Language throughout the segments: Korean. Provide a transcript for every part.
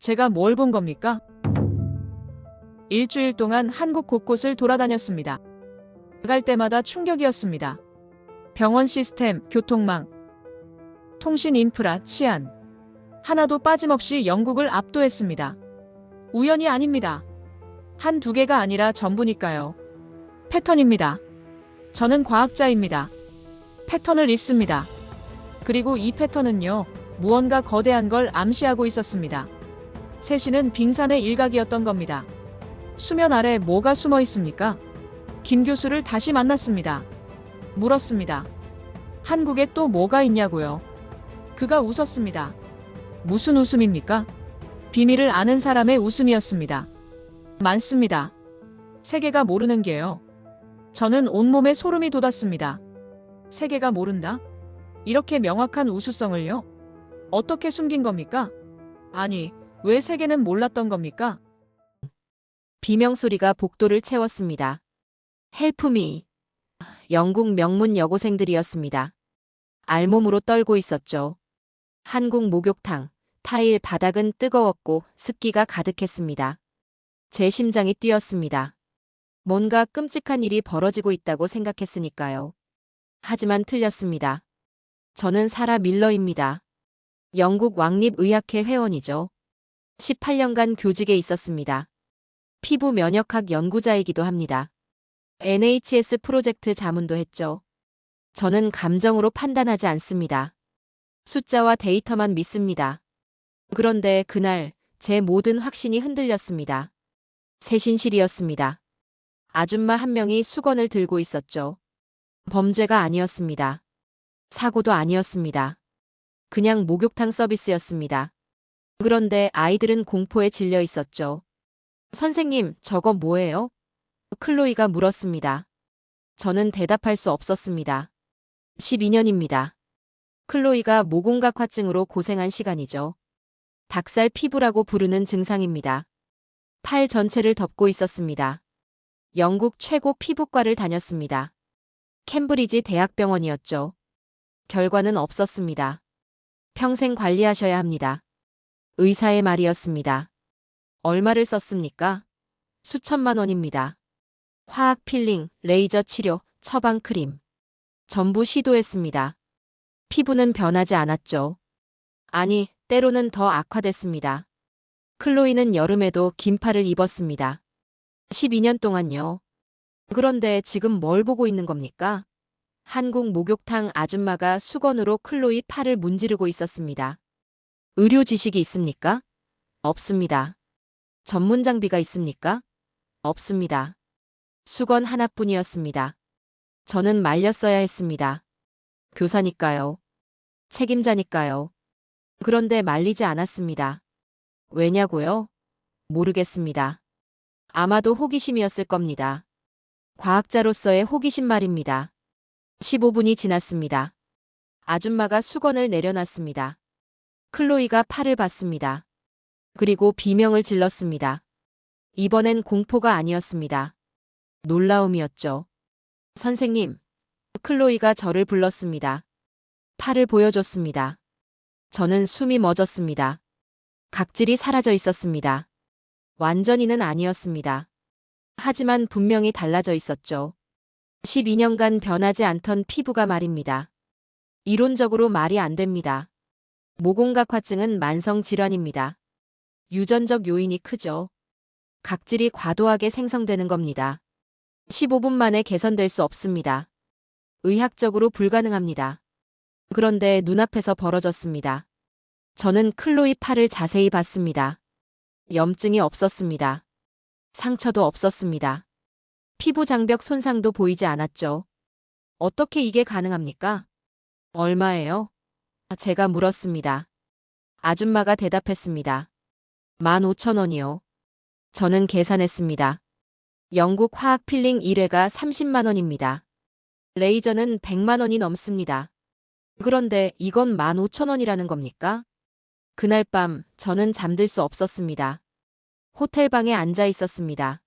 제가 뭘 본 겁니까? 일주일 동안 한국 곳곳을 돌아다녔습니다. 갈 때마다 충격이었습니다. 병원 시스템, 교통망, 통신 인프라, 치안. 하나도 빠짐없이 영국을 압도했습니다. 우연이 아닙니다. 한두 개가 아니라 전부니까요. 패턴입니다. 저는 과학자입니다. 패턴을 읽습니다. 그리고 이 패턴은요, 무언가 거대한 걸 암시하고 있었습니다. 세신은 빙산의 일각이었던 겁니다. 수면 아래 뭐가 숨어 있습니까? 김 교수를 다시 만났습니다. 물었습니다. 한국에 또 뭐가 있냐고요? 그가 웃었습니다. 무슨 웃음입니까? 비밀을 아는 사람의 웃음이었습니다. 많습니다. 세계가 모르는 게요. 저는 온몸에 소름이 돋았습니다. 세계가 모른다? 이렇게 명확한 우수성을요? 어떻게 숨긴 겁니까? 아니, 왜 세계는 몰랐던 겁니까? 비명 소리가 복도를 채웠습니다. 헬프 미. 영국 명문 여고생들이었습니다. 알몸으로 떨고 있었죠. 한국 목욕탕, 타일 바닥은 뜨거웠고 습기가 가득했습니다. 제 심장이 뛰었습니다. 뭔가 끔찍한 일이 벌어지고 있다고 생각했으니까요. 하지만 틀렸습니다. 저는 사라 밀러입니다. 영국 왕립의학회 회원이죠. 18년간 교직에 있었습니다. 피부 면역학 연구자이기도 합니다. NHS 프로젝트 자문도 했죠. 저는 감정으로 판단하지 않습니다. 숫자와 데이터만 믿습니다. 그런데 그날 제 모든 확신이 흔들렸습니다. 세신실이었습니다. 아줌마 한 명이 수건을 들고 있었죠. 범죄가 아니었습니다. 사고도 아니었습니다. 그냥 목욕탕 서비스였습니다. 그런데 아이들은 공포에 질려 있었죠. 선생님, 저거 뭐예요? 클로이가 물었습니다. 저는 대답할 수 없었습니다. 12년입니다. 클로이가 모공각화증으로 고생한 시간이죠. 닭살 피부라고 부르는 증상입니다. 팔 전체를 덮고 있었습니다. 영국 최고 피부과를 다녔습니다. 캠브리지 대학병원이었죠. 결과는 없었습니다. 평생 관리하셔야 합니다. 의사의 말이었습니다. 얼마를 썼습니까? 수천만 원입니다. 화학 필링, 레이저 치료, 처방 크림. 전부 시도했습니다. 피부는 변하지 않았죠. 아니, 때로는 더 악화됐습니다. 클로이는 여름에도 긴팔을 입었습니다. 12년 동안요. 그런데 지금 뭘 보고 있는 겁니까? 한국 목욕탕 아줌마가 수건으로 클로이 팔을 문지르고 있었습니다. 의료 지식이 있습니까? 없습니다. 전문 장비가 있습니까? 없습니다. 수건 하나뿐이었습니다. 저는 말렸어야 했습니다. 교사니까요. 책임자니까요. 그런데 말리지 않았습니다. 왜냐고요? 모르겠습니다. 아마도 호기심이었을 겁니다. 과학자로서의 호기심 말입니다. 15분이 지났습니다. 아줌마가 수건을 내려놨습니다. 클로이가 팔을 봤습니다. 그리고 비명을 질렀습니다. 이번엔 공포가 아니었습니다. 놀라움이었죠. 선생님, 클로이가 저를 불렀습니다. 팔을 보여줬습니다. 저는 숨이 멎었습니다. 각질이 사라져 있었습니다. 완전히는 아니었습니다. 하지만 분명히 달라져 있었죠. 12년간 변하지 않던 피부가 말입니다. 이론적으로 말이 안 됩니다. 모공각화증은 만성질환입니다. 유전적 요인이 크죠. 각질이 과도하게 생성되는 겁니다. 15분 만에 개선될 수 없습니다. 의학적으로 불가능합니다. 그런데 눈앞에서 벌어졌습니다. 저는 클로이 팔을 자세히 봤습니다. 염증이 없었습니다. 상처도 없었습니다. 피부 장벽 손상도 보이지 않았죠. 어떻게 이게 가능합니까? 얼마예요? 제가 물었습니다. 아줌마가 대답했습니다. 15,000원이요. 저는 계산했습니다. 영국 화학 필링 1회가 30만 원입니다. 레이저는 100만 원이 넘습니다. 그런데 이건 15,000원이라는 겁니까? 그날 밤 저는 잠들 수 없었습니다. 호텔방에 앉아 있었습니다.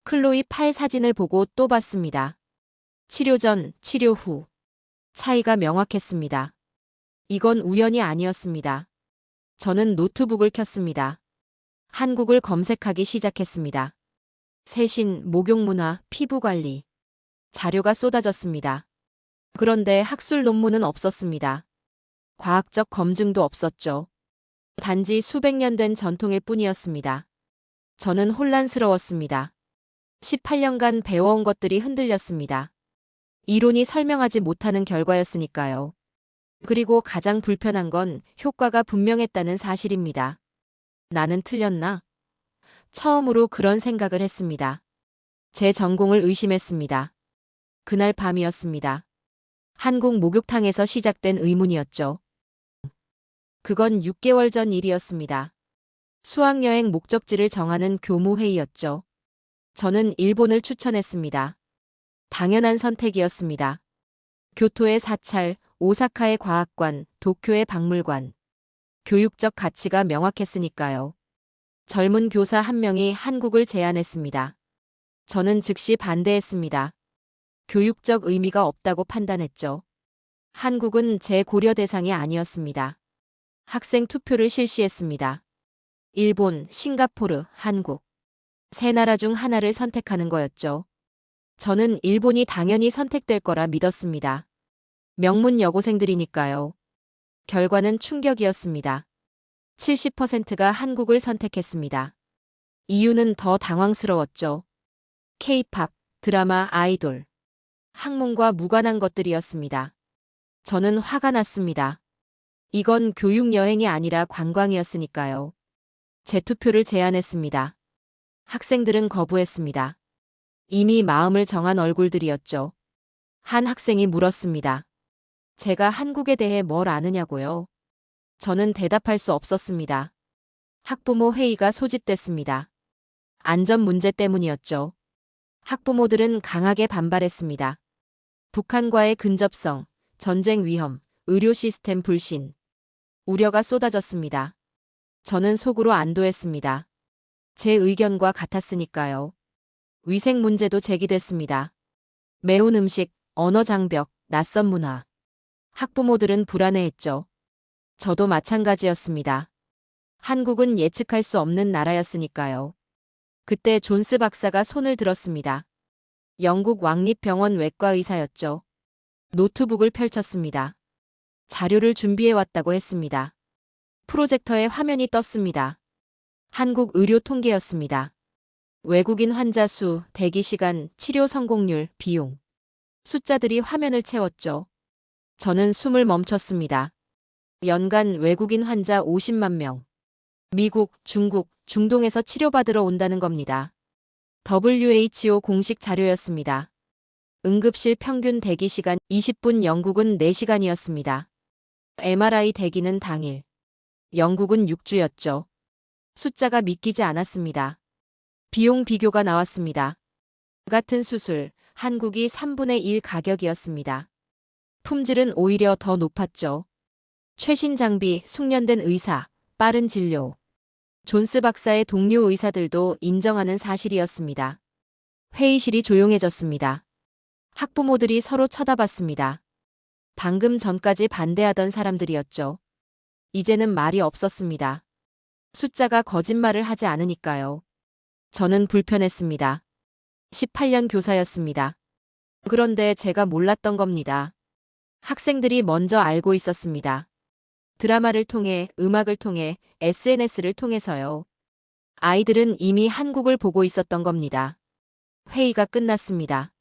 클로이 팔 사진을 보고 또 봤습니다. 치료 전, 치료 후. 차이가 명확했습니다. 이건 우연이 아니었습니다. 저는 노트북을 켰습니다. 한국을 검색하기 시작했습니다. 세신, 목욕문화, 피부관리. 자료가 쏟아졌습니다. 그런데 학술 논문은 없었습니다. 과학적 검증도 없었죠. 단지 수백 년 된 전통일 뿐이었습니다. 저는 혼란스러웠습니다. 18년간 배워온 것들이 흔들렸습니다. 이론이 설명하지 못하는 결과였으니까요. 그리고 가장 불편한 건 효과가 분명했다는 사실입니다. 나는 틀렸나? 처음으로 그런 생각을 했습니다. 제 전공을 의심했습니다. 그날 밤이었습니다. 한국 목욕탕에서 시작된 의문이었죠. 그건 6개월 전 일이었습니다. 수학여행 목적지를 정하는 교무회의였죠. 저는 일본을 추천했습니다. 당연한 선택이었습니다. 교토의 사찰, 오사카의 과학관, 도쿄의 박물관. 교육적 가치가 명확했으니까요. 젊은 교사 한 명이 한국을 제안했습니다. 저는 즉시 반대했습니다. 교육적 의미가 없다고 판단했죠. 한국은 제 고려 대상이 아니었습니다. 학생 투표를 실시했습니다. 일본, 싱가포르, 한국. 세 나라 중 하나를 선택하는 거였죠. 저는 일본이 당연히 선택될 거라 믿었습니다. 명문 여고생들이니까요. 결과는 충격이었습니다. 70%가 한국을 선택했습니다. 이유는 더 당황스러웠죠. K-팝, 드라마, 아이돌. 학문과 무관한 것들이었습니다. 저는 화가 났습니다. 이건 교육 여행이 아니라 관광이었으니까요. 재투표를 제안했습니다. 학생들은 거부했습니다. 이미 마음을 정한 얼굴들이었죠. 한 학생이 물었습니다. 제가 한국에 대해 뭘 아느냐고요? 저는 대답할 수 없었습니다. 학부모 회의가 소집됐습니다. 안전 문제 때문이었죠. 학부모들은 강하게 반발했습니다. 북한과의 근접성, 전쟁 위험, 의료 시스템 불신. 우려가 쏟아졌습니다. 저는 속으로 안도했습니다. 제 의견과 같았으니까요. 위생 문제도 제기됐습니다. 매운 음식, 언어 장벽, 낯선 문화. 학부모들은 불안해했죠. 저도 마찬가지였습니다. 한국은 예측할 수 없는 나라였으니까요. 그때 존스 박사가 손을 들었습니다. 영국 왕립병원 외과 의사였죠. 노트북을 펼쳤습니다. 자료를 준비해왔다고 했습니다. 프로젝터에 화면이 떴습니다. 한국 의료 통계였습니다. 외국인 환자 수, 대기 시간, 치료 성공률, 비용. 숫자들이 화면을 채웠죠. 저는 숨을 멈췄습니다. 연간 외국인 환자 50만 명. 미국, 중국, 중동에서 치료받으러 온다는 겁니다. WHO 공식 자료였습니다. 응급실 평균 대기 시간 20분, 영국은 4시간이었습니다. MRI 대기는 당일. 영국은 6주였죠. 숫자가 믿기지 않았습니다. 비용 비교가 나왔습니다. 같은 수술, 한국이 3분의 1 가격이었습니다. 품질은 오히려 더 높았죠. 최신 장비, 숙련된 의사, 빠른 진료. 존스 박사의 동료 의사들도 인정하는 사실이었습니다. 회의실이 조용해졌습니다. 학부모들이 서로 쳐다봤습니다. 방금 전까지 반대하던 사람들이었죠. 이제는 말이 없었습니다. 숫자가 거짓말을 하지 않으니까요. 저는 불편했습니다. 18년 교사였습니다. 그런데 제가 몰랐던 겁니다. 학생들이 먼저 알고 있었습니다. 드라마를 통해, 음악을 통해, SNS를 통해서요. 아이들은 이미 한국을 보고 있었던 겁니다. 회의가 끝났습니다.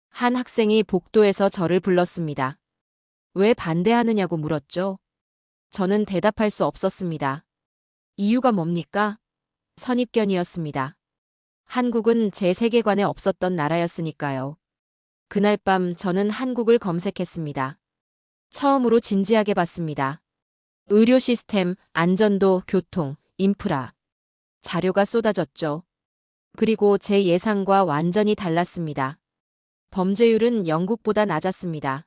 한 학생이 복도에서 저를 불렀습니다. 왜 반대하느냐고 물었죠. 저는 대답할 수 없었습니다. 이유가 뭡니까? 선입견이었습니다. 한국은 제 세계관에 없었던 나라였으니까요. 그날 밤 저는 한국을 검색했습니다. 처음으로 진지하게 봤습니다. 의료 시스템, 안전도, 교통, 인프라. 자료가 쏟아졌죠. 그리고 제 예상과 완전히 달랐습니다. 범죄율은 영국보다 낮았습니다.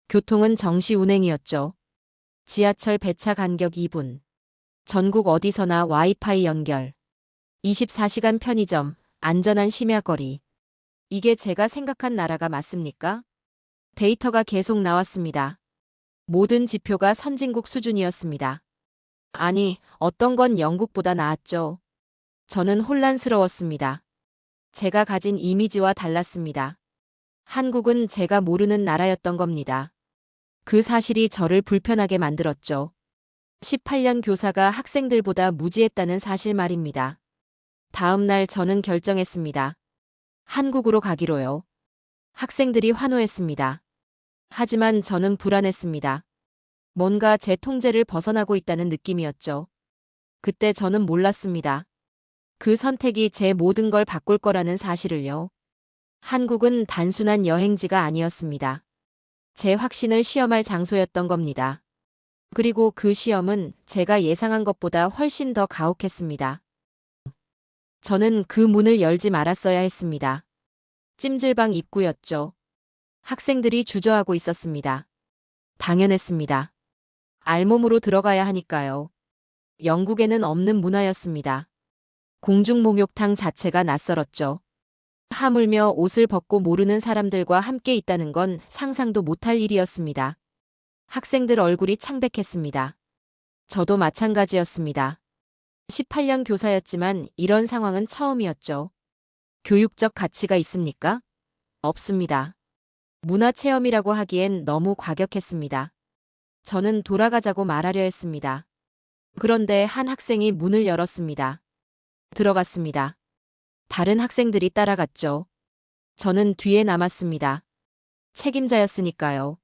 교통은 정시 운행이었죠. 지하철 배차 간격 2분. 전국 어디서나 와이파이 연결. 24시간 편의점, 안전한 심야거리. 이게 제가 생각한 나라가 맞습니까? 데이터가 계속 나왔습니다. 모든 지표가 선진국 수준이었습니다. 아니, 어떤 건 영국보다 나았죠. 저는 혼란스러웠습니다. 제가 가진 이미지와 달랐습니다. 한국은 제가 모르는 나라였던 겁니다. 그 사실이 저를 불편하게 만들었죠. 18년 교사가 학생들보다 무지했다는 사실 말입니다. 다음 날 저는 결정했습니다. 한국으로 가기로요. 학생들이 환호했습니다. 하지만 저는 불안했습니다. 뭔가 제 통제를 벗어나고 있다는 느낌이었죠. 그때 저는 몰랐습니다. 그 선택이 제 모든 걸 바꿀 거라는 사실을요. 한국은 단순한 여행지가 아니었습니다. 제 확신을 시험할 장소였던 겁니다. 그리고 그 시험은 제가 예상한 것보다 훨씬 더 가혹했습니다. 저는 그 문을 열지 말았어야 했습니다. 찜질방 입구였죠. 학생들이 주저하고 있었습니다. 당연했습니다. 알몸으로 들어가야 하니까요. 영국에는 없는 문화였습니다. 공중 목욕탕 자체가 낯설었죠. 하물며 옷을 벗고 모르는 사람들과 함께 있다는 건 상상도 못할 일이었습니다. 학생들 얼굴이 창백했습니다. 저도 마찬가지였습니다. 18년 교사였지만 이런 상황은 처음이었죠. 교육적 가치가 있습니까? 없습니다. 문화체험이라고 하기엔 너무 과격했습니다. 저는 돌아가자고 말하려 했습니다. 그런데 한 학생이 문을 열었습니다. 들어갔습니다. 다른 학생들이 따라갔죠. 저는 뒤에 남았습니다. 책임자였으니까요.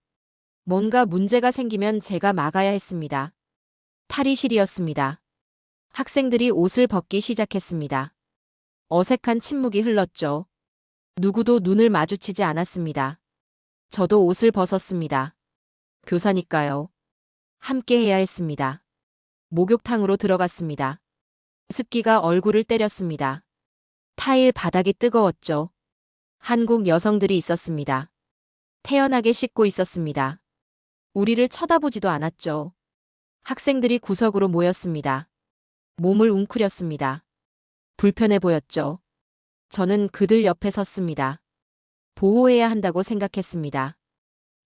뭔가 문제가 생기면 제가 막아야 했습니다. 탈의실이었습니다. 학생들이 옷을 벗기 시작했습니다. 어색한 침묵이 흘렀죠. 누구도 눈을 마주치지 않았습니다. 저도 옷을 벗었습니다. 교사니까요. 함께 해야 했습니다. 목욕탕으로 들어갔습니다. 습기가 얼굴을 때렸습니다. 타일 바닥이 뜨거웠죠. 한국 여성들이 있었습니다. 태연하게 씻고 있었습니다. 우리를 쳐다보지도 않았죠. 학생들이 구석으로 모였습니다. 몸을 웅크렸습니다. 불편해 보였죠. 저는 그들 옆에 섰습니다. 보호해야 한다고 생각했습니다.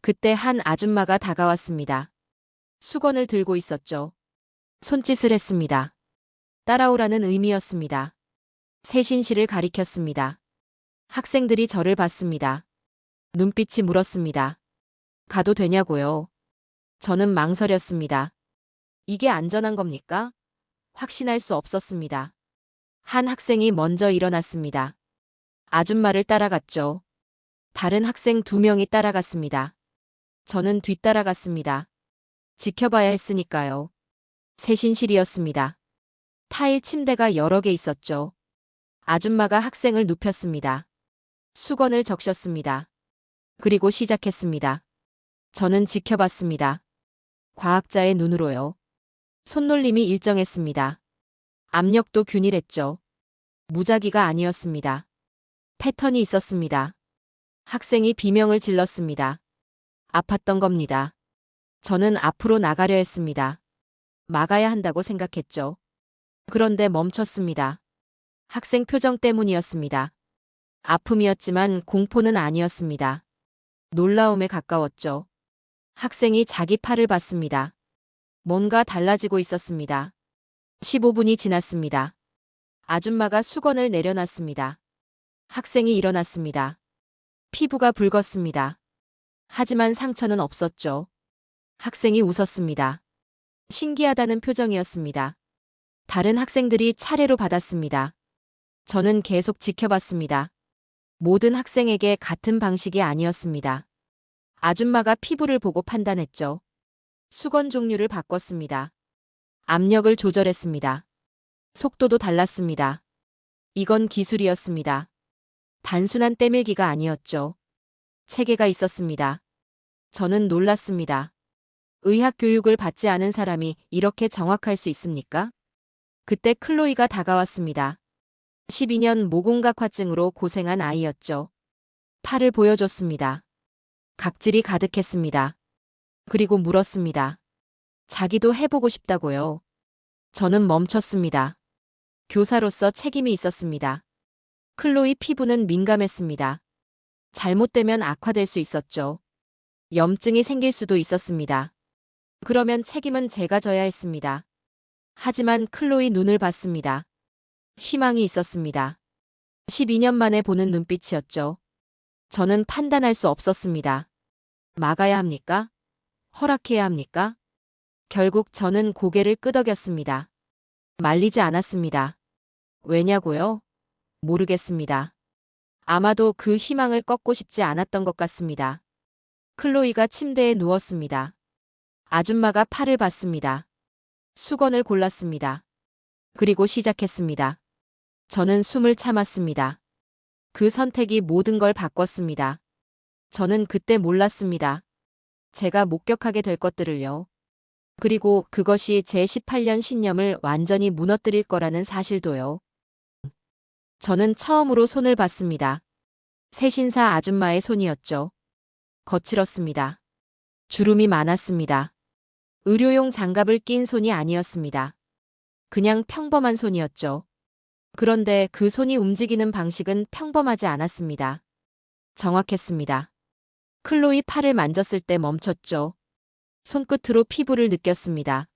그때 한 아줌마가 다가왔습니다. 수건을 들고 있었죠. 손짓을 했습니다. 따라오라는 의미였습니다. 세신실을 가리켰습니다. 학생들이 저를 봤습니다. 눈빛이 물었습니다. 가도 되냐고요? 저는 망설였습니다. 이게 안전한 겁니까? 확신할 수 없었습니다. 한 학생이 먼저 일어났습니다. 아줌마를 따라갔죠. 다른 학생 2명이 따라갔습니다. 저는 뒤따라갔습니다. 지켜봐야 했으니까요. 세신실이었습니다. 타일 침대가 여러 개 있었죠. 아줌마가 학생을 눕혔습니다. 수건을 적셨습니다. 그리고 시작했습니다. 저는 지켜봤습니다. 과학자의 눈으로요. 손놀림이 일정했습니다. 압력도 균일했죠. 무작위가 아니었습니다. 패턴이 있었습니다. 학생이 비명을 질렀습니다. 아팠던 겁니다. 저는 앞으로 나가려 했습니다. 막아야 한다고 생각했죠. 그런데 멈췄습니다. 학생 표정 때문이었습니다. 아픔이었지만 공포는 아니었습니다. 놀라움에 가까웠죠. 학생이 자기 팔을 봤습니다. 뭔가 달라지고 있었습니다. 15분이 지났습니다. 아줌마가 수건을 내려놨습니다. 학생이 일어났습니다. 피부가 붉었습니다. 하지만 상처는 없었죠. 학생이 웃었습니다. 신기하다는 표정이었습니다. 다른 학생들이 차례로 받았습니다. 저는 계속 지켜봤습니다. 모든 학생에게 같은 방식이 아니었습니다. 아줌마가 피부를 보고 판단했죠. 수건 종류를 바꿨습니다. 압력을 조절했습니다. 속도도 달랐습니다. 이건 기술이었습니다. 단순한 때밀기가 아니었죠. 체계가 있었습니다. 저는 놀랐습니다. 의학 교육을 받지 않은 사람이 이렇게 정확할 수 있습니까? 그때 클로이가 다가왔습니다. 12년 모공각화증으로 고생한 아이였죠. 팔을 보여줬습니다. 각질이 가득했습니다. 그리고 물었습니다. 자기도 해보고 싶다고요. 저는 멈췄습니다. 교사로서 책임이 있었습니다. 클로이 피부는 민감했습니다. 잘못되면 악화될 수 있었죠. 염증이 생길 수도 있었습니다. 그러면 책임은 제가 져야 했습니다. 하지만 클로이 눈을 봤습니다. 희망이 있었습니다. 12년 만에 보는 눈빛이었죠. 저는 판단할 수 없었습니다. 막아야 합니까? 허락해야 합니까? 결국 저는 고개를 끄덕였습니다. 말리지 않았습니다. 왜냐고요? 모르겠습니다. 아마도 그 희망을 꺾고 싶지 않았던 것 같습니다. 클로이가 침대에 누웠습니다. 아줌마가 팔을 봤습니다. 수건을 골랐습니다. 그리고 시작했습니다. 저는 숨을 참았습니다. 그 선택이 모든 걸 바꿨습니다. 저는 그때 몰랐습니다. 제가 목격하게 될 것들을요. 그리고 그것이 제 18년 신념을 완전히 무너뜨릴 거라는 사실도요. 저는 처음으로 손을 봤습니다. 세신사 아줌마의 손이었죠. 거칠었습니다. 주름이 많았습니다. 의료용 장갑을 낀 손이 아니었습니다. 그냥 평범한 손이었죠. 그런데 그 손이 움직이는 방식은 평범하지 않았습니다. 정확했습니다. 클로이 팔을 만졌을 때 멈췄죠. 손끝으로 피부를 느꼈습니다.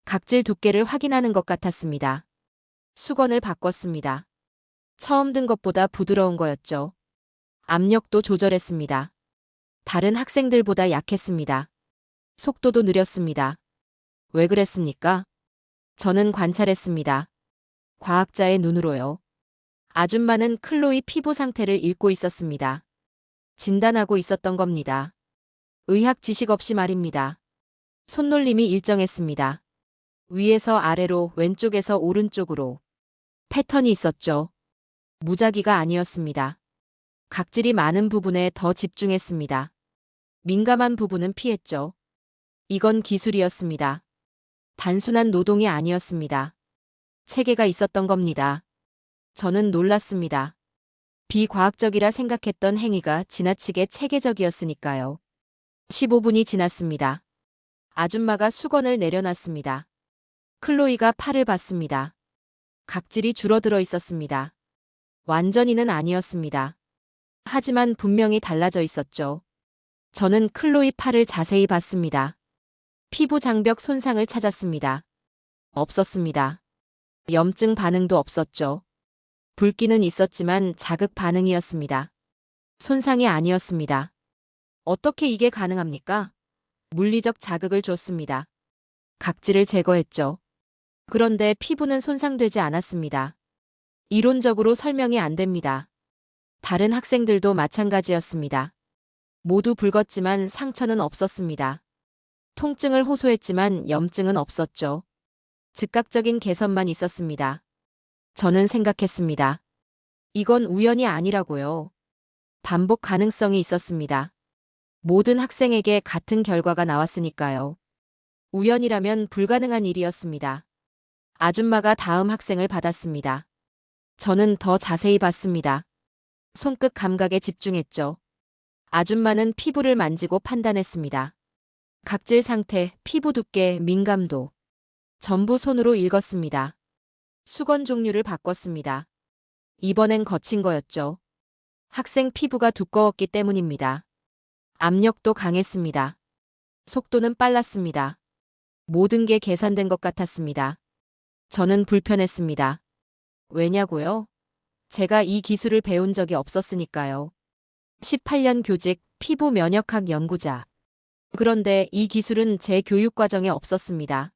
각질 두께를 확인하는 것 같았습니다. 수건을 바꿨습니다. 처음 든 것보다 부드러운 거였죠. 압력도 조절했습니다. 다른 학생들보다 약했습니다. 속도도 느렸습니다. 왜 그랬습니까? 저는 관찰했습니다. 과학자의 눈으로요. 아줌마는 클로이 피부 상태를 읽고 있었습니다. 진단하고 있었던 겁니다. 의학 지식 없이 말입니다. 손놀림이 일정했습니다. 위에서 아래로, 왼쪽에서 오른쪽으로. 패턴이 있었죠. 무작위가 아니었습니다. 각질이 많은 부분에 더 집중했습니다. 민감한 부분은 피했죠. 이건 기술이었습니다. 단순한 노동이 아니었습니다. 체계가 있었던 겁니다. 저는 놀랐습니다. 비과학적이라 생각했던 행위가 지나치게 체계적이었으니까요. 15분이 지났습니다. 아줌마가 수건을 내려놨습니다. 클로이가 팔을 봤습니다. 각질이 줄어들어 있었습니다. 완전히는 아니었습니다. 하지만 분명히 달라져 있었죠. 저는 클로이 팔을 자세히 봤습니다. 피부 장벽 손상을 찾았습니다. 없었습니다. 염증 반응도 없었죠. 붉기는 있었지만 자극 반응이었습니다. 손상이 아니었습니다. 어떻게 이게 가능합니까? 물리적 자극을 줬습니다. 각질을 제거했죠. 그런데 피부는 손상되지 않았습니다. 이론적으로 설명이 안 됩니다. 다른 학생들도 마찬가지였습니다. 모두 붉었지만 상처는 없었습니다. 통증을 호소했지만 염증은 없었죠. 즉각적인 개선만 있었습니다. 저는 생각했습니다. 이건 우연이 아니라고요. 반복 가능성이 있었습니다. 모든 학생에게 같은 결과가 나왔으니까요. 우연이라면 불가능한 일이었습니다. 아줌마가 다음 학생을 받았습니다. 저는 더 자세히 봤습니다. 손끝 감각에 집중했죠. 아줌마는 피부를 만지고 판단했습니다. 각질 상태, 피부 두께, 민감도. 전부 손으로 읽었습니다. 수건 종류를 바꿨습니다. 이번엔 거친 거였죠. 학생 피부가 두꺼웠기 때문입니다. 압력도 강했습니다. 속도는 빨랐습니다. 모든 게 계산된 것 같았습니다. 저는 불편했습니다. 왜냐고요? 제가 이 기술을 배운 적이 없었으니까요. 18년 교직, 피부 면역학 연구자. 그런데 이 기술은 제 교육 과정에 없었습니다.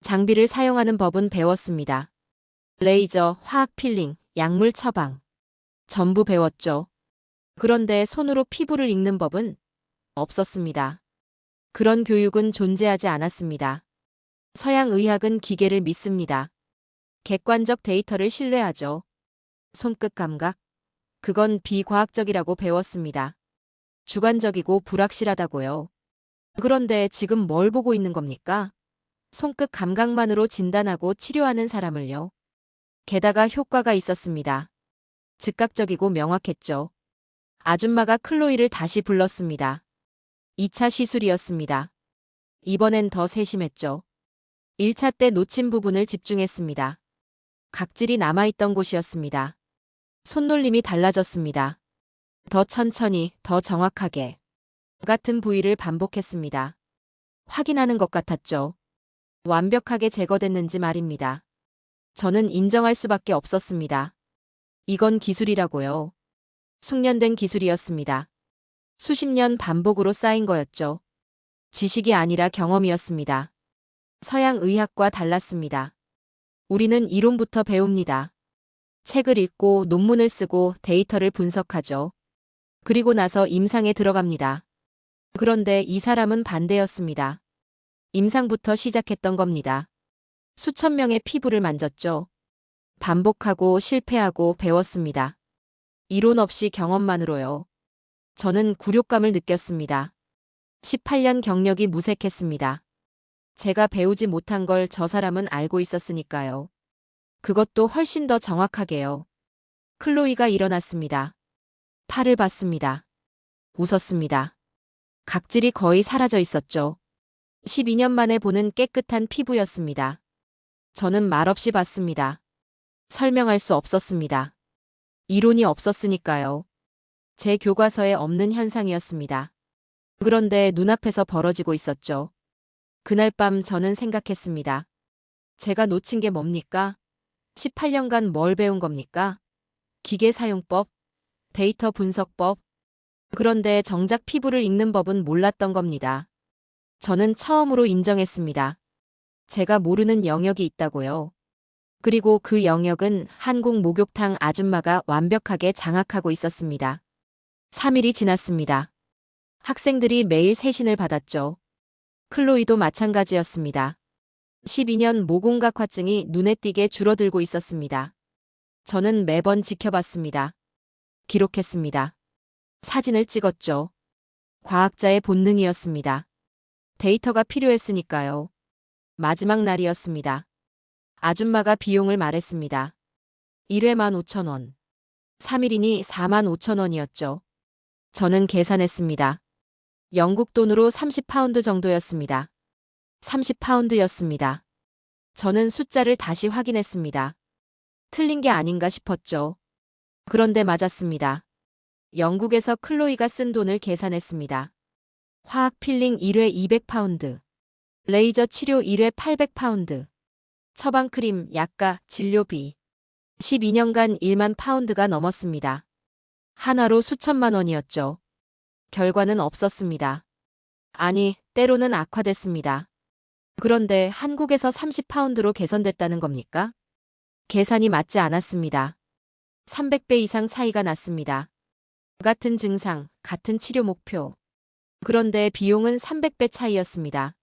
장비를 사용하는 법은 배웠습니다. 레이저, 화학 필링, 약물 처방. 전부 배웠죠. 그런데 손으로 피부를 읽는 법은 없었습니다. 그런 교육은 존재하지 않았습니다. 서양 의학은 기계를 믿습니다. 객관적 데이터를 신뢰하죠. 손끝 감각. 그건 비과학적이라고 배웠습니다. 주관적이고 불확실하다고요. 그런데 지금 뭘 보고 있는 겁니까? 손끝 감각만으로 진단하고 치료하는 사람을요. 게다가 효과가 있었습니다. 즉각적이고 명확했죠. 아줌마가 클로이를 다시 불렀습니다. 2차 시술이었습니다. 이번엔 더 세심했죠. 1차 때 놓친 부분을 집중했습니다. 각질이 남아있던 곳이었습니다. 손놀림이 달라졌습니다. 더 천천히, 더 정확하게. 같은 부위를 반복했습니다. 확인하는 것 같았죠. 완벽하게 제거됐는지 말입니다. 저는 인정할 수밖에 없었습니다. 이건 기술이라고요. 숙련된 기술이었습니다. 수십 년 반복으로 쌓인 거였죠. 지식이 아니라 경험이었습니다. 서양 의학과 달랐습니다. 우리는 이론부터 배웁니다. 책을 읽고 논문을 쓰고 데이터를 분석하죠. 그리고 나서 임상에 들어갑니다. 그런데 이 사람은 반대였습니다. 임상부터 시작했던 겁니다. 수천 명의 피부를 만졌죠. 반복하고 실패하고 배웠습니다. 이론 없이 경험만으로요. 저는 굴욕감을 느꼈습니다. 18년 경력이 무색했습니다. 제가 배우지 못한 걸 저 사람은 알고 있었으니까요. 그것도 훨씬 더 정확하게요. 클로이가 일어났습니다. 팔을 봤습니다. 웃었습니다. 각질이 거의 사라져 있었죠. 12년 만에 보는 깨끗한 피부였습니다. 저는 말없이 봤습니다. 설명할 수 없었습니다. 이론이 없었으니까요. 제 교과서에 없는 현상이었습니다. 그런데 눈앞에서 벌어지고 있었죠. 그날 밤 저는 생각했습니다. 제가 놓친 게 뭡니까? 18년간 뭘 배운 겁니까? 기계 사용법, 데이터 분석법. 그런데 정작 피부를 읽는 법은 몰랐던 겁니다. 저는 처음으로 인정했습니다. 제가 모르는 영역이 있다고요. 그리고 그 영역은 한국 목욕탕 아줌마가 완벽하게 장악하고 있었습니다. 3일이 지났습니다. 학생들이 매일 세신을 받았죠. 클로이도 마찬가지였습니다. 12년 모공각화증이 눈에 띄게 줄어들고 있었습니다. 저는 매번 지켜봤습니다. 기록했습니다. 사진을 찍었죠. 과학자의 본능이었습니다. 데이터가 필요했으니까요. 마지막 날이었습니다. 아줌마가 비용을 말했습니다. 1회 15,000원. 3일이니 45,000원이었죠. 저는 계산했습니다. 영국 돈으로 30파운드 정도였습니다. 30파운드였습니다. 저는 숫자를 다시 확인했습니다. 틀린 게 아닌가 싶었죠. 그런데 맞았습니다. 영국에서 클로이가 쓴 돈을 계산했습니다. 화학 필링 1회 200파운드. 레이저 치료 1회 800파운드. 처방 크림, 약가, 진료비. 12년간 1만 파운드가 넘었습니다. 하나로 수천만 원이었죠. 결과는 없었습니다. 아니, 때로는 악화됐습니다. 그런데 한국에서 30파운드로 개선됐다는 겁니까? 계산이 맞지 않았습니다. 300배 이상 차이가 났습니다. 같은 증상, 같은 치료 목표. 그런데 비용은 300배 차이였습니다.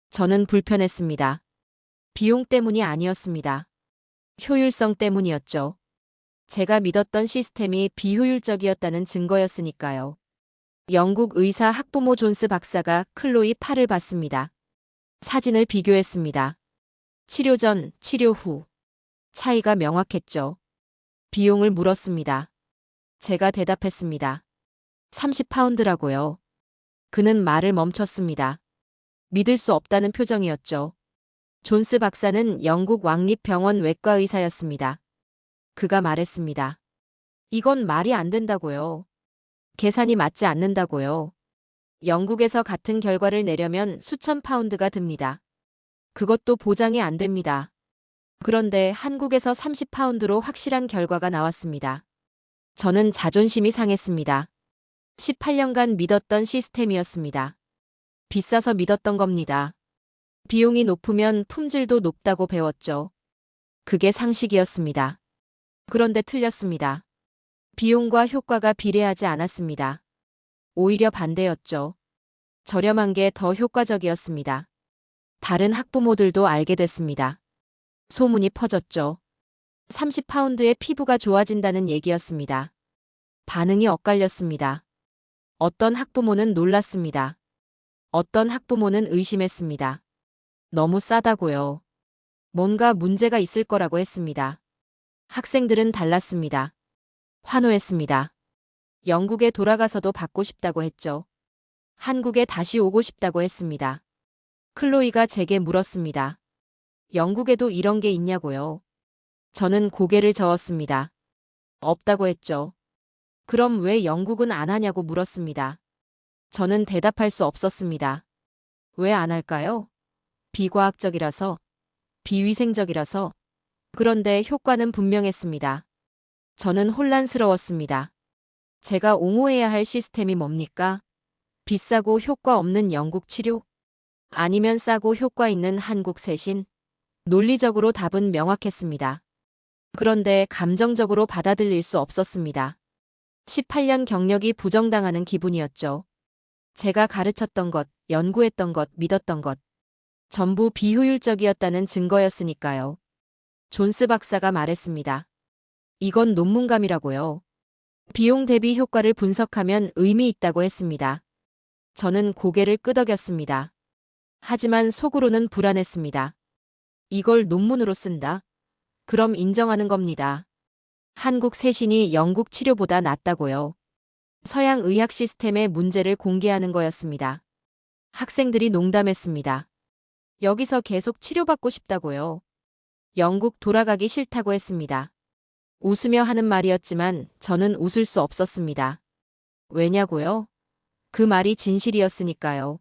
저는 불편했습니다. 비용 때문이 아니었습니다. 효율성 때문이었죠. 제가 믿었던 시스템이 비효율적이었다는 증거였으니까요. 영국 의사 학부모 존스 박사가 클로이 팔을 봤습니다. 사진을 비교했습니다. 치료 전, 치료 후. 차이가 명확했죠. 비용을 물었습니다. 제가 대답했습니다. 30파운드라고요. 그는 말을 멈췄습니다. 믿을 수 없다는 표정이었죠. 존스 박사는 영국 왕립병원 외과의사였습니다. 그가 말했습니다. 이건 말이 안 된다고요. 계산이 맞지 않는다고요. 영국에서 같은 결과를 내려면 수천 파운드가 듭니다. 그것도 보장이 안 됩니다. 그런데 한국에서 30파운드로 확실한 결과가 나왔습니다. 저는 자존심이 상했습니다. 18년간 믿었던 시스템이었습니다. 비싸서 믿었던 겁니다. 비용이 높으면 품질도 높다고 배웠죠. 그게 상식이었습니다. 그런데 틀렸습니다. 비용과 효과가 비례하지 않았습니다. 오히려 반대였죠. 저렴한 게 더 효과적이었습니다. 다른 학부모들도 알게 됐습니다. 소문이 퍼졌죠. 30파운드의 피부가 좋아진다는 얘기였습니다. 반응이 엇갈렸습니다. 어떤 학부모는 놀랐습니다. 어떤 학부모는 의심했습니다. 너무 싸다고요. 뭔가 문제가 있을 거라고 했습니다. 학생들은 달랐습니다. 환호했습니다. 영국에 돌아가서도 받고 싶다고 했죠. 한국에 다시 오고 싶다고 했습니다. 클로이가 제게 물었습니다. 영국에도 이런 게 있냐고요. 저는 고개를 저었습니다. 없다고 했죠. 그럼 왜 영국은 안 하냐고 물었습니다. 저는 대답할 수 없었습니다. 왜 안 할까요? 비과학적이라서, 비위생적이라서. 그런데 효과는 분명했습니다. 저는 혼란스러웠습니다. 제가 옹호해야 할 시스템이 뭡니까? 비싸고 효과 없는 영국 치료? 아니면 싸고 효과 있는 한국 세신? 논리적으로 답은 명확했습니다. 그런데 감정적으로 받아들일 수 없었습니다. 18년 경력이 부정당하는 기분이었죠. 제가 가르쳤던 것, 연구했던 것, 믿었던 것. 전부 비효율적이었다는 증거였으니까요. 존스 박사가 말했습니다. 이건 논문감이라고요. 비용 대비 효과를 분석하면 의미 있다고 했습니다. 저는 고개를 끄덕였습니다. 하지만 속으로는 불안했습니다. 이걸 논문으로 쓴다? 그럼 인정하는 겁니다. 한국 세신이 영국 치료보다 낫다고요. 서양 의학 시스템의 문제를 공개하는 거였습니다. 학생들이 농담했습니다. 여기서 계속 치료받고 싶다고요. 영국 돌아가기 싫다고 했습니다. 웃으며 하는 말이었지만 저는 웃을 수 없었습니다. 왜냐고요? 그 말이 진실이었으니까요.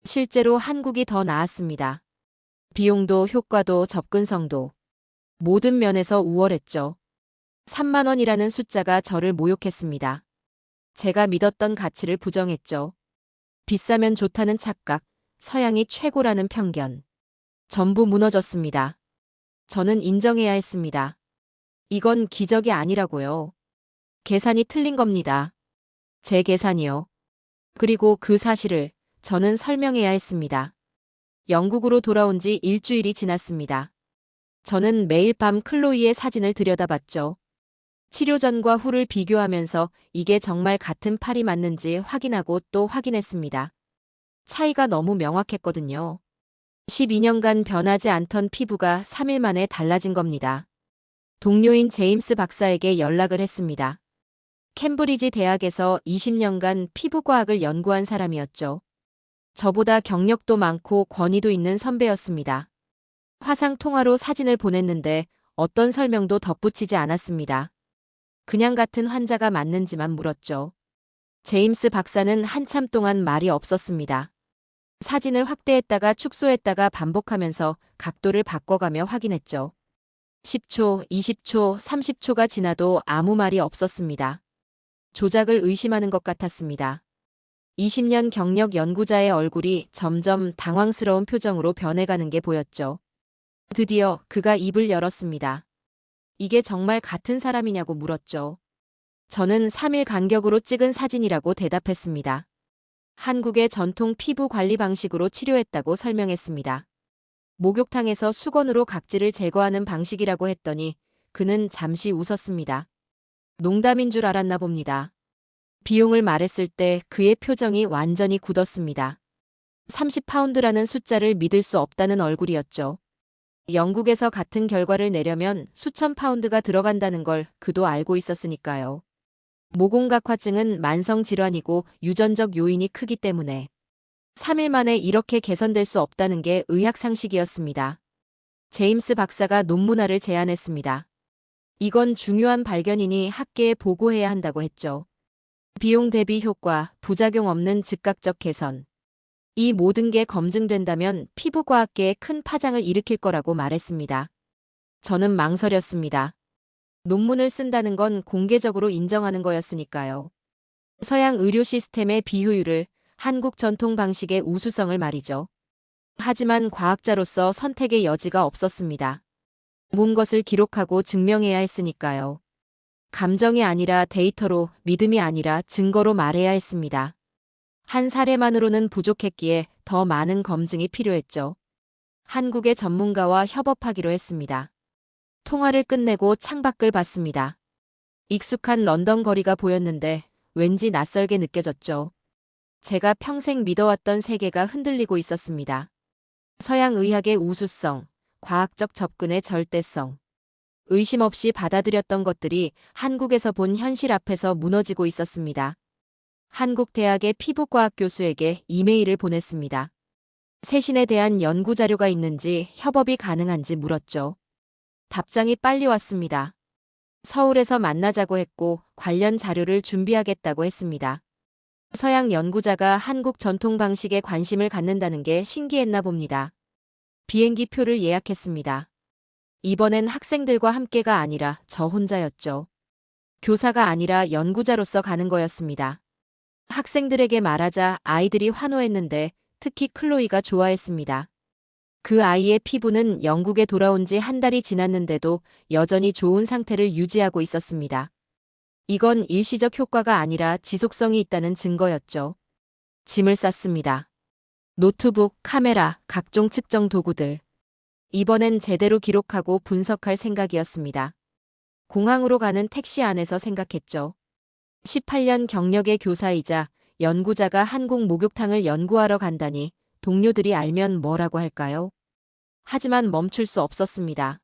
실제로 한국이 더 나았습니다. 비용도 효과도 접근성도 모든 면에서 우월했죠. 3만 원이라는 숫자가 저를 모욕했습니다. 제가 믿었던 가치를 부정했죠. 비싸면 좋다는 착각, 서양이 최고라는 편견. 전부 무너졌습니다. 저는 인정해야 했습니다. 이건 기적이 아니라고요. 계산이 틀린 겁니다. 제 계산이요. 그리고 그 사실을 저는 설명해야 했습니다. 영국으로 돌아온 지 일주일이 지났습니다. 저는 매일 밤 클로이의 사진을 들여다봤죠. 치료 전과 후를 비교하면서 이게 정말 같은 팔이 맞는지 확인하고 또 확인했습니다. 차이가 너무 명확했거든요. 12년간 변하지 않던 피부가 3일 만에 달라진 겁니다. 동료인 제임스 박사에게 연락을 했습니다. 캠브리지 대학에서 20년간 피부과학을 연구한 사람이었죠. 저보다 경력도 많고 권위도 있는 선배였습니다. 화상 통화로 사진을 보냈는데 어떤 설명도 덧붙이지 않았습니다. 그냥 같은 환자가 맞는지만 물었죠. 제임스 박사는 한참 동안 말이 없었습니다. 사진을 확대했다가 축소했다가 반복하면서 각도를 바꿔가며 확인했죠. 10초, 20초, 30초가 지나도 아무 말이 없었습니다. 조작을 의심하는 것 같았습니다. 20년 경력 연구자의 얼굴이 점점 당황스러운 표정으로 변해가는 게 보였죠. 드디어 그가 입을 열었습니다. 이게 정말 같은 사람이냐고 물었죠. 저는 3일 간격으로 찍은 사진이라고 대답했습니다. 한국의 전통 피부 관리 방식으로 치료했다고 설명했습니다. 목욕탕에서 수건으로 각질을 제거하는 방식이라고 했더니 그는 잠시 웃었습니다. 농담인 줄 알았나 봅니다. 비용을 말했을 때 그의 표정이 완전히 굳었습니다. 30파운드라는 숫자를 믿을 수 없다는 얼굴이었죠. 영국에서 같은 결과를 내려면 수천 파운드가 들어간다는 걸 그도 알고 있었으니까요. 모공각화증은 만성 질환이고 유전적 요인이 크기 때문에 3일 만에 이렇게 개선될 수 없다는 게 의학 상식이었습니다. 제임스 박사가 논문화를 제안했습니다. 이건 중요한 발견이니 학계에 보고해야 한다고 했죠. 비용 대비 효과, 부작용 없는 즉각적 개선. 이 모든 게 검증된다면 피부과학계에 큰 파장을 일으킬 거라고 말했습니다. 저는 망설였습니다. 논문을 쓴다는 건 공개적으로 인정하는 거였으니까요. 서양 의료 시스템의 비효율을, 한국 전통 방식의 우수성을 말이죠. 하지만 과학자로서 선택의 여지가 없었습니다. 본 것을 기록하고 증명해야 했으니까요. 감정이 아니라 데이터로, 믿음이 아니라 증거로 말해야 했습니다. 한 사례만으로는 부족했기에 더 많은 검증이 필요했죠. 한국의 전문가와 협업하기로 했습니다. 통화를 끝내고 창밖을 봤습니다. 익숙한 런던 거리가 보였는데 왠지 낯설게 느껴졌죠. 제가 평생 믿어왔던 세계가 흔들리고 있었습니다. 서양 의학의 우수성, 과학적 접근의 절대성. 의심 없이 받아들였던 것들이 한국에서 본 현실 앞에서 무너지고 있었습니다. 한국 대학의 피부과학 교수에게 이메일을 보냈습니다. 세신에 대한 연구 자료가 있는지 협업이 가능한지 물었죠. 답장이 빨리 왔습니다. 서울에서 만나자고 했고 관련 자료를 준비하겠다고 했습니다. 서양 연구자가 한국 전통 방식에 관심을 갖는다는 게 신기했나 봅니다. 비행기 표를 예약했습니다. 이번엔 학생들과 함께가 아니라 저 혼자였죠. 교사가 아니라 연구자로서 가는 거였습니다. 학생들에게 말하자 아이들이 환호했는데 특히 클로이가 좋아했습니다. 그 아이의 피부는 영국에 돌아온 지 한 달이 지났는데도 여전히 좋은 상태를 유지하고 있었습니다. 이건 일시적 효과가 아니라 지속성이 있다는 증거였죠. 짐을 쌌습니다. 노트북, 카메라, 각종 측정 도구들. 이번엔 제대로 기록하고 분석할 생각이었습니다. 공항으로 가는 택시 안에서 생각했죠. 18년 경력의 교사이자 연구자가 한국 목욕탕을 연구하러 간다니 동료들이 알면 뭐라고 할까요? 하지만 멈출 수 없었습니다.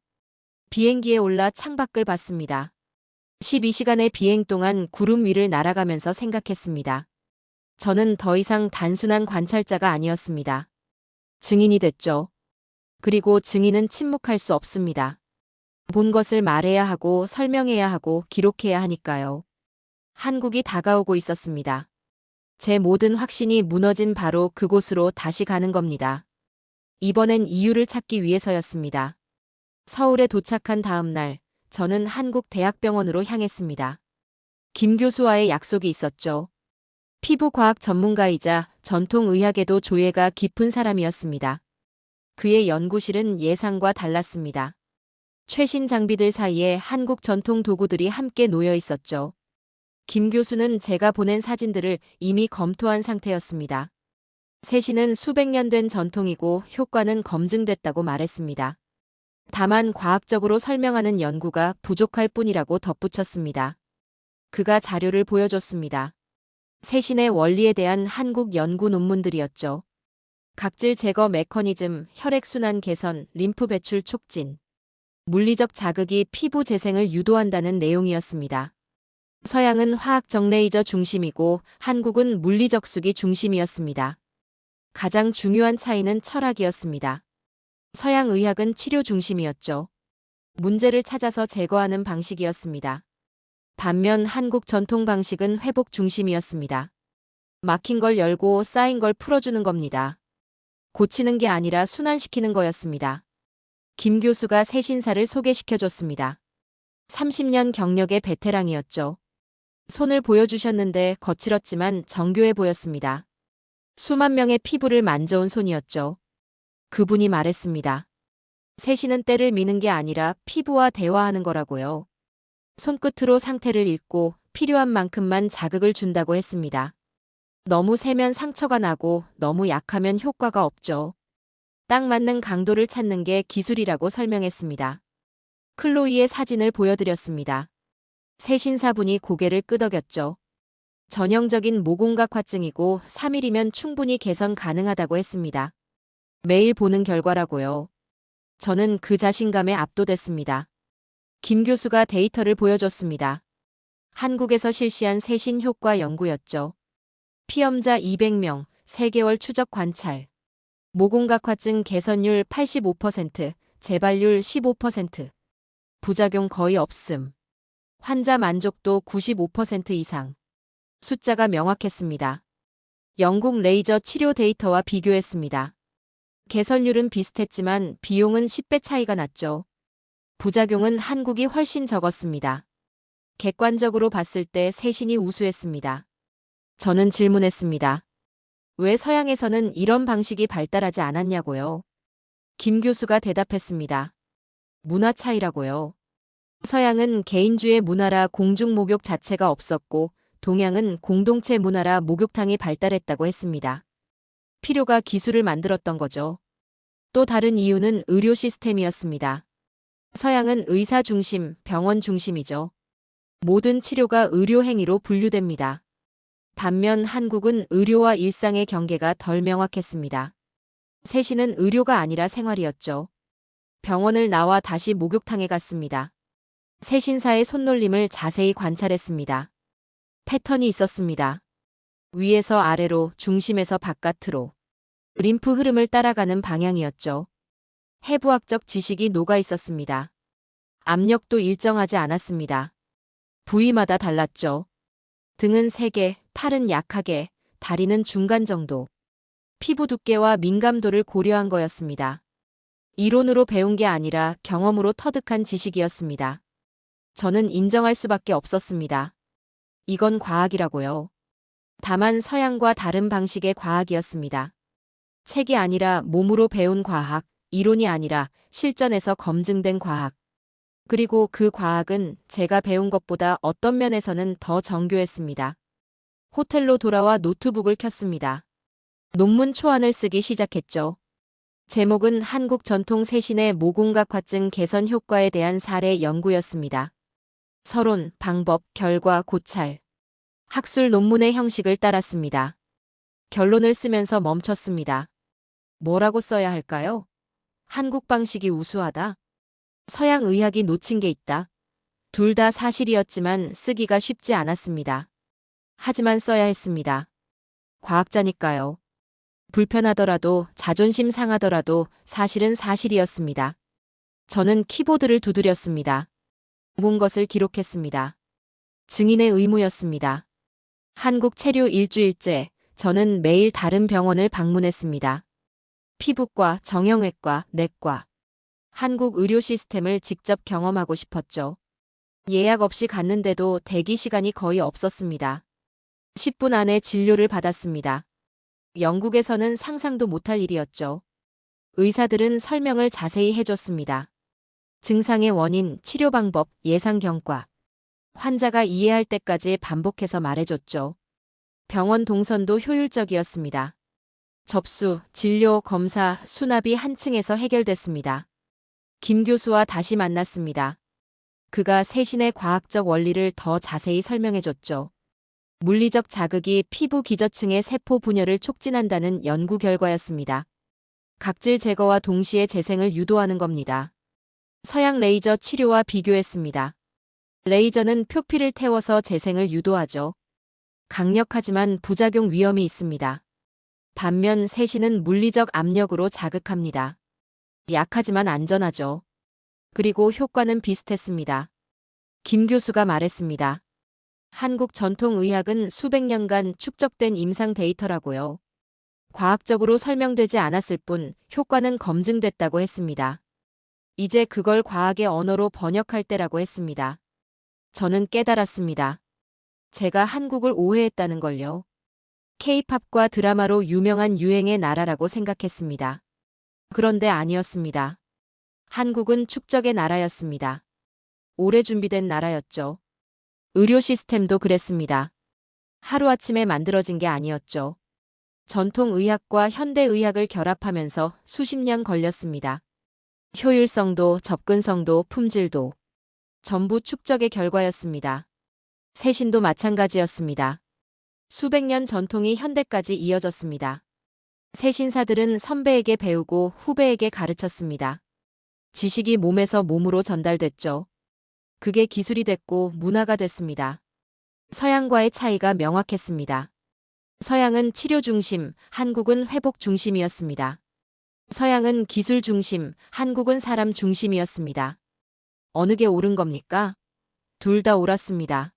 비행기에 올라 창밖을 봤습니다. 12시간의 비행 동안 구름 위를 날아가면서 생각했습니다. 저는 더 이상 단순한 관찰자가 아니었습니다. 증인이 됐죠. 그리고 증인은 침묵할 수 없습니다. 본 것을 말해야 하고 설명해야 하고 기록해야 하니까요. 한국이 다가오고 있었습니다. 제 모든 확신이 무너진 바로 그곳으로 다시 가는 겁니다. 이번엔 이유를 찾기 위해서였습니다. 서울에 도착한 다음 날, 저는 한국대학병원으로 향했습니다. 김 교수와의 약속이 있었죠. 피부과학 전문가이자 전통의학에도 조예가 깊은 사람이었습니다. 그의 연구실은 예상과 달랐습니다. 최신 장비들 사이에 한국 전통 도구들이 함께 놓여 있었죠. 김 교수는 제가 보낸 사진들을 이미 검토한 상태였습니다. 세신은 수백 년 된 전통이고 효과는 검증됐다고 말했습니다. 다만 과학적으로 설명하는 연구가 부족할 뿐이라고 덧붙였습니다. 그가 자료를 보여줬습니다. 세신의 원리에 대한 한국 연구 논문들이었죠. 각질 제거 메커니즘, 혈액순환 개선, 림프 배출 촉진. 물리적 자극이 피부 재생을 유도한다는 내용이었습니다. 서양은 화학적 레이저 중심이고 한국은 물리적 수기 중심이었습니다. 가장 중요한 차이는 철학이었습니다. 서양 의학은 치료 중심이었죠. 문제를 찾아서 제거하는 방식이었습니다. 반면 한국 전통 방식은 회복 중심이었습니다. 막힌 걸 열고 쌓인 걸 풀어주는 겁니다. 고치는 게 아니라 순환시키는 거였습니다. 김 교수가 새 신사를 소개시켜줬습니다. 30년 경력의 베테랑이었죠. 손을 보여주셨는데 거칠었지만 정교해 보였습니다. 수만 명의 피부를 만져온 손이었죠. 그분이 말했습니다. 세신은 때를 미는 게 아니라 피부와 대화하는 거라고요. 손끝으로 상태를 읽고 필요한 만큼만 자극을 준다고 했습니다. 너무 세면 상처가 나고 너무 약하면 효과가 없죠. 딱 맞는 강도를 찾는 게 기술이라고 설명했습니다. 클로이의 사진을 보여드렸습니다. 세신사분이 고개를 끄덕였죠. 전형적인 모공각화증이고 3일이면 충분히 개선 가능하다고 했습니다. 매일 보는 결과라고요. 저는 그 자신감에 압도됐습니다. 김 교수가 데이터를 보여줬습니다. 한국에서 실시한 세신 효과 연구였죠. 피험자 200명, 3개월 추적 관찰. 모공각화증 개선율 85%, 재발률 15%. 부작용 거의 없음. 환자 만족도 95% 이상. 숫자가 명확했습니다. 영국 레이저 치료 데이터와 비교했습니다. 개선율은 비슷했지만 비용은 10배 차이가 났죠. 부작용은 한국이 훨씬 적었습니다. 객관적으로 봤을 때 세신이 우수했습니다. 저는 질문했습니다. 왜 서양에서는 이런 방식이 발달하지 않았냐고요? 김 교수가 대답했습니다. 문화 차이라고요. 서양은 개인주의 문화라 공중 목욕 자체가 없었고 동양은 공동체 문화라 목욕탕이 발달했다고 했습니다. 필요가 기술을 만들었던 거죠. 또 다른 이유는 의료 시스템이었습니다. 서양은 의사 중심, 병원 중심이죠. 모든 치료가 의료 행위로 분류됩니다. 반면 한국은 의료와 일상의 경계가 덜 명확했습니다. 세신은 의료가 아니라 생활이었죠. 병원을 나와 다시 목욕탕에 갔습니다. 세신사의 손놀림을 자세히 관찰했습니다. 패턴이 있었습니다. 위에서 아래로, 중심에서 바깥으로. 림프 흐름을 따라가는 방향이었죠. 해부학적 지식이 녹아 있었습니다. 압력도 일정하지 않았습니다. 부위마다 달랐죠. 등은 세게, 팔은 약하게, 다리는 중간 정도. 피부 두께와 민감도를 고려한 거였습니다. 이론으로 배운 게 아니라 경험으로 터득한 지식이었습니다. 저는 인정할 수밖에 없었습니다. 이건 과학이라고요. 다만 서양과 다른 방식의 과학이었습니다. 책이 아니라 몸으로 배운 과학, 이론이 아니라 실전에서 검증된 과학. 그리고 그 과학은 제가 배운 것보다 어떤 면에서는 더 정교했습니다. 호텔로 돌아와 노트북을 켰습니다. 논문 초안을 쓰기 시작했죠. 제목은 한국 전통 세신의 모공각화증 개선 효과에 대한 사례 연구였습니다. 서론, 방법, 결과, 고찰. 학술 논문의 형식을 따랐습니다. 결론을 쓰면서 멈췄습니다. 뭐라고 써야 할까요? 한국 방식이 우수하다. 서양 의학이 놓친 게 있다. 둘 다 사실이었지만 쓰기가 쉽지 않았습니다. 하지만 써야 했습니다. 과학자니까요. 불편하더라도 자존심 상하더라도 사실은 사실이었습니다. 저는 키보드를 두드렸습니다. 본 것을 기록했습니다. 증인의 의무였습니다. 한국 체류 일주일째, 저는 매일 다른 병원을 방문했습니다. 피부과, 정형외과, 내과. 한국 의료 시스템을 직접 경험하고 싶었죠. 예약 없이 갔는데도 대기 시간이 거의 없었습니다. 10분 안에 진료를 받았습니다. 영국에서는 상상도 못할 일이었죠. 의사들은 설명을 자세히 해줬습니다. 증상의 원인, 치료 방법, 예상 경과. 환자가 이해할 때까지 반복해서 말해줬죠. 병원 동선도 효율적이었습니다. 접수, 진료, 검사, 수납이 한 층에서 해결됐습니다. 김 교수와 다시 만났습니다. 그가 세신의 과학적 원리를 더 자세히 설명해줬죠. 물리적 자극이 피부 기저층의 세포 분열을 촉진한다는 연구 결과였습니다. 각질 제거와 동시에 재생을 유도하는 겁니다. 서양 레이저 치료와 비교했습니다. 레이저는 표피를 태워서 재생을 유도하죠. 강력하지만 부작용 위험이 있습니다. 반면 세신은 물리적 압력으로 자극합니다. 약하지만 안전하죠. 그리고 효과는 비슷했습니다. 김 교수가 말했습니다. 한국 전통의학은 수백 년간 축적된 임상 데이터라고요. 과학적으로 설명되지 않았을 뿐 효과는 검증됐다고 했습니다. 이제 그걸 과학의 언어로 번역할 때라고 했습니다. 저는 깨달았습니다. 제가 한국을 오해했다는 걸요. K-팝과 드라마로 유명한 유행의 나라라고 생각했습니다. 그런데 아니었습니다. 한국은 축적의 나라였습니다. 오래 준비된 나라였죠. 의료 시스템도 그랬습니다. 하루아침에 만들어진 게 아니었죠. 전통의학과 현대의학을 결합하면서 수십 년 걸렸습니다. 효율성도 접근성도 품질도 전부 축적의 결과였습니다. 세신도 마찬가지였습니다. 수백 년 전통이 현대까지 이어졌습니다. 세신사들은 선배에게 배우고 후배에게 가르쳤습니다. 지식이 몸에서 몸으로 전달됐죠. 그게 기술이 됐고 문화가 됐습니다. 서양과의 차이가 명확했습니다. 서양은 치료 중심, 한국은 회복 중심이었습니다. 서양은 기술 중심, 한국은 사람 중심이었습니다. 어느 게 옳은 겁니까? 둘 다 옳았습니다.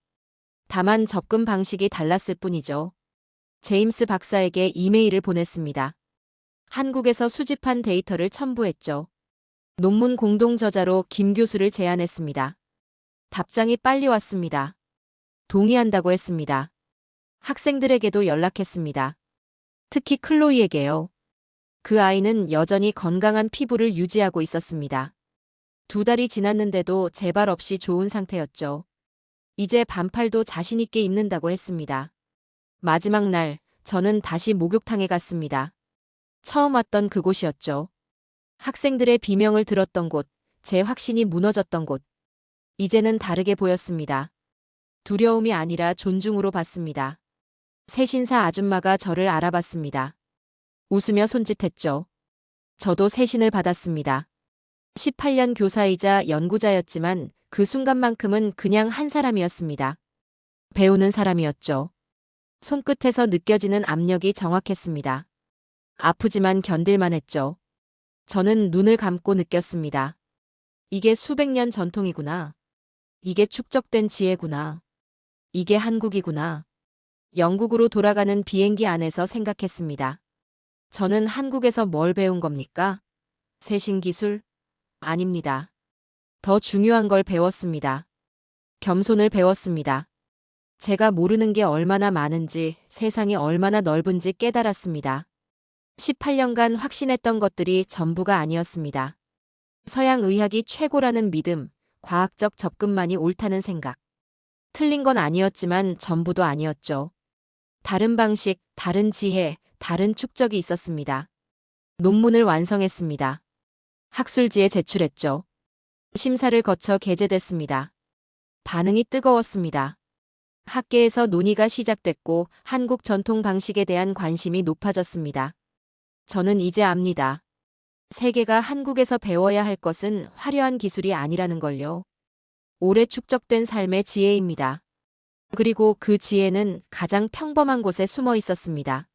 다만 접근 방식이 달랐을 뿐이죠. 제임스 박사에게 이메일을 보냈습니다. 한국에서 수집한 데이터를 첨부했죠. 논문 공동 저자로 김 교수를 제안했습니다. 답장이 빨리 왔습니다. 동의한다고 했습니다. 학생들에게도 연락했습니다. 특히 클로이에게요. 그 아이는 여전히 건강한 피부를 유지하고 있었습니다. 2달이 지났는데도 재발 없이 좋은 상태였죠. 이제 반팔도 자신 있게 입는다고 했습니다. 마지막 날, 저는 다시 목욕탕에 갔습니다. 처음 왔던 그곳이었죠. 학생들의 비명을 들었던 곳, 제 확신이 무너졌던 곳. 이제는 다르게 보였습니다. 두려움이 아니라 존중으로 봤습니다. 세신사 아줌마가 저를 알아봤습니다. 웃으며 손짓했죠. 저도 세신을 받았습니다. 18년 교사이자 연구자였지만 그 순간만큼은 그냥 한 사람이었습니다. 배우는 사람이었죠. 손끝에서 느껴지는 압력이 정확했습니다. 아프지만 견딜만 했죠. 저는 눈을 감고 느꼈습니다. 이게 수백 년 전통이구나. 이게 축적된 지혜구나. 이게 한국이구나. 영국으로 돌아가는 비행기 안에서 생각했습니다. 저는 한국에서 뭘 배운 겁니까? 세신 기술? 아닙니다. 더 중요한 걸 배웠습니다. 겸손을 배웠습니다. 제가 모르는 게 얼마나 많은지, 세상이 얼마나 넓은지 깨달았습니다. 18년간 확신했던 것들이 전부가 아니었습니다. 서양 의학이 최고라는 믿음, 과학적 접근만이 옳다는 생각. 틀린 건 아니었지만 전부도 아니었죠. 다른 방식, 다른 지혜, 다른 축적이 있었습니다. 논문을 완성했습니다. 학술지에 제출했죠. 심사를 거쳐 게재됐습니다. 반응이 뜨거웠습니다. 학계에서 논의가 시작됐고 한국 전통 방식에 대한 관심이 높아졌습니다. 저는 이제 압니다. 세계가 한국에서 배워야 할 것은 화려한 기술이 아니라는 걸요. 오래 축적된 삶의 지혜입니다. 그리고 그 지혜는 가장 평범한 곳에 숨어 있었습니다.